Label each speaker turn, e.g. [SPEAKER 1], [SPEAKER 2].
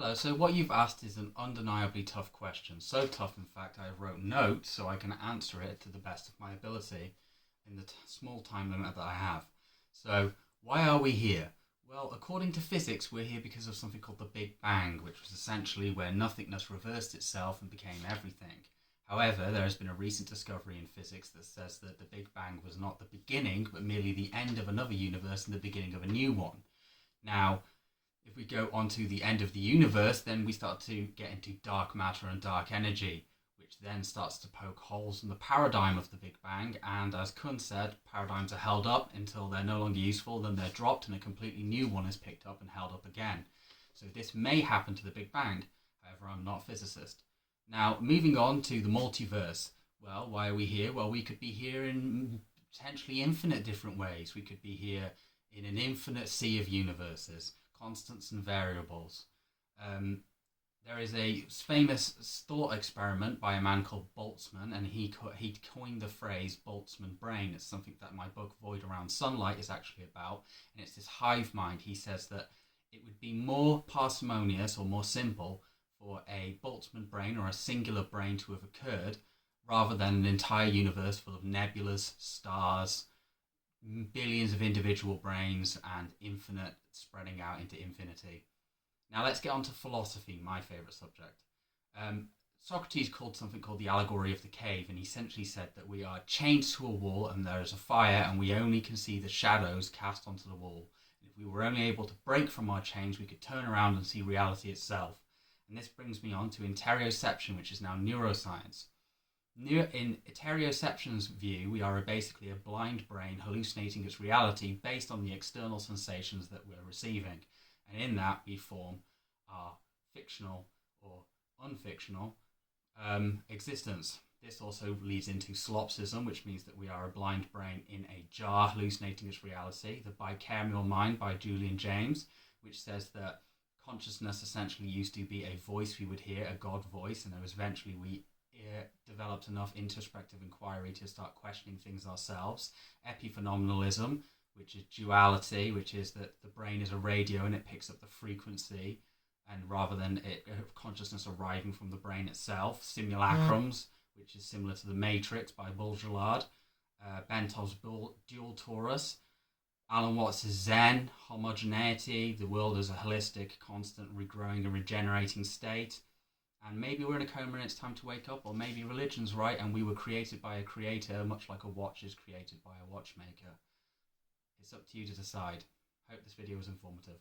[SPEAKER 1] Hello, so what you've asked is an undeniably tough question. So tough, in fact, I wrote notes so I can answer it to the best of my ability in the small time limit that I have. So, why are we here? Well, according to physics, we're here because of something called the Big Bang, which was essentially where nothingness reversed itself and became everything. However, there has been a recent discovery in physics that says that the Big Bang was not the beginning, but merely the end of another universe and the beginning of a new one. Now, if we go on to the end of the universe, then we start to get into dark matter and dark energy, which then starts to poke holes in the paradigm of the Big Bang. And as Kuhn said, paradigms are held up until they're no longer useful, then they're dropped and a completely new one is picked up and held up again. So this may happen to the Big Bang. However, I'm not a physicist. Now, moving on to the multiverse. Well, why are we here? Well, we could be here in potentially infinite different ways. We could be here in an infinite sea of universes, constants and variables. Um, there is a famous thought experiment by a man called Boltzmann, and he coined the phrase Boltzmann brain. It's something that my book Void Around Sunlight is actually about, and it's this hive mind. He says that it would be more parsimonious or more simple for a Boltzmann brain or a singular brain to have occurred rather than an entire universe full of nebulas, stars, billions of individual brains, and infinite spreading out into infinity. Now let's get on to philosophy, my favourite subject. Socrates called something called the allegory of the cave, and he essentially said that we are chained to a wall and there is a fire and we only can see the shadows cast onto the wall. And if we were only able to break from our chains, we could turn around and see reality itself. And this brings me on to interoception, which is now neuroscience. In interoception's view, we are basically a blind brain hallucinating its reality based on the external sensations that we're receiving. And in that, we form our fictional or unfictional existence. This also leads into solipsism, which means that we are a blind brain in a jar hallucinating its reality. The bicameral mind by Julian James, which says that consciousness essentially used to be a voice we would hear, a God voice, and then eventually we developed enough introspective inquiry to start questioning things ourselves. Epiphenomenalism, which is duality, which is that the brain is a radio and it picks up the frequency, and rather than consciousness arriving from the brain itself. Simulacrums, which is similar to the Matrix by Baudrillard. Bentov's dual torus. Alan Watts' Zen, homogeneity, the world is a holistic, constant, regrowing and regenerating state. And maybe we're in a coma and it's time to wake up, or maybe religion's right and we were created by a creator, much like a watch is created by a watchmaker. It's up to you to decide. Hope this video was informative.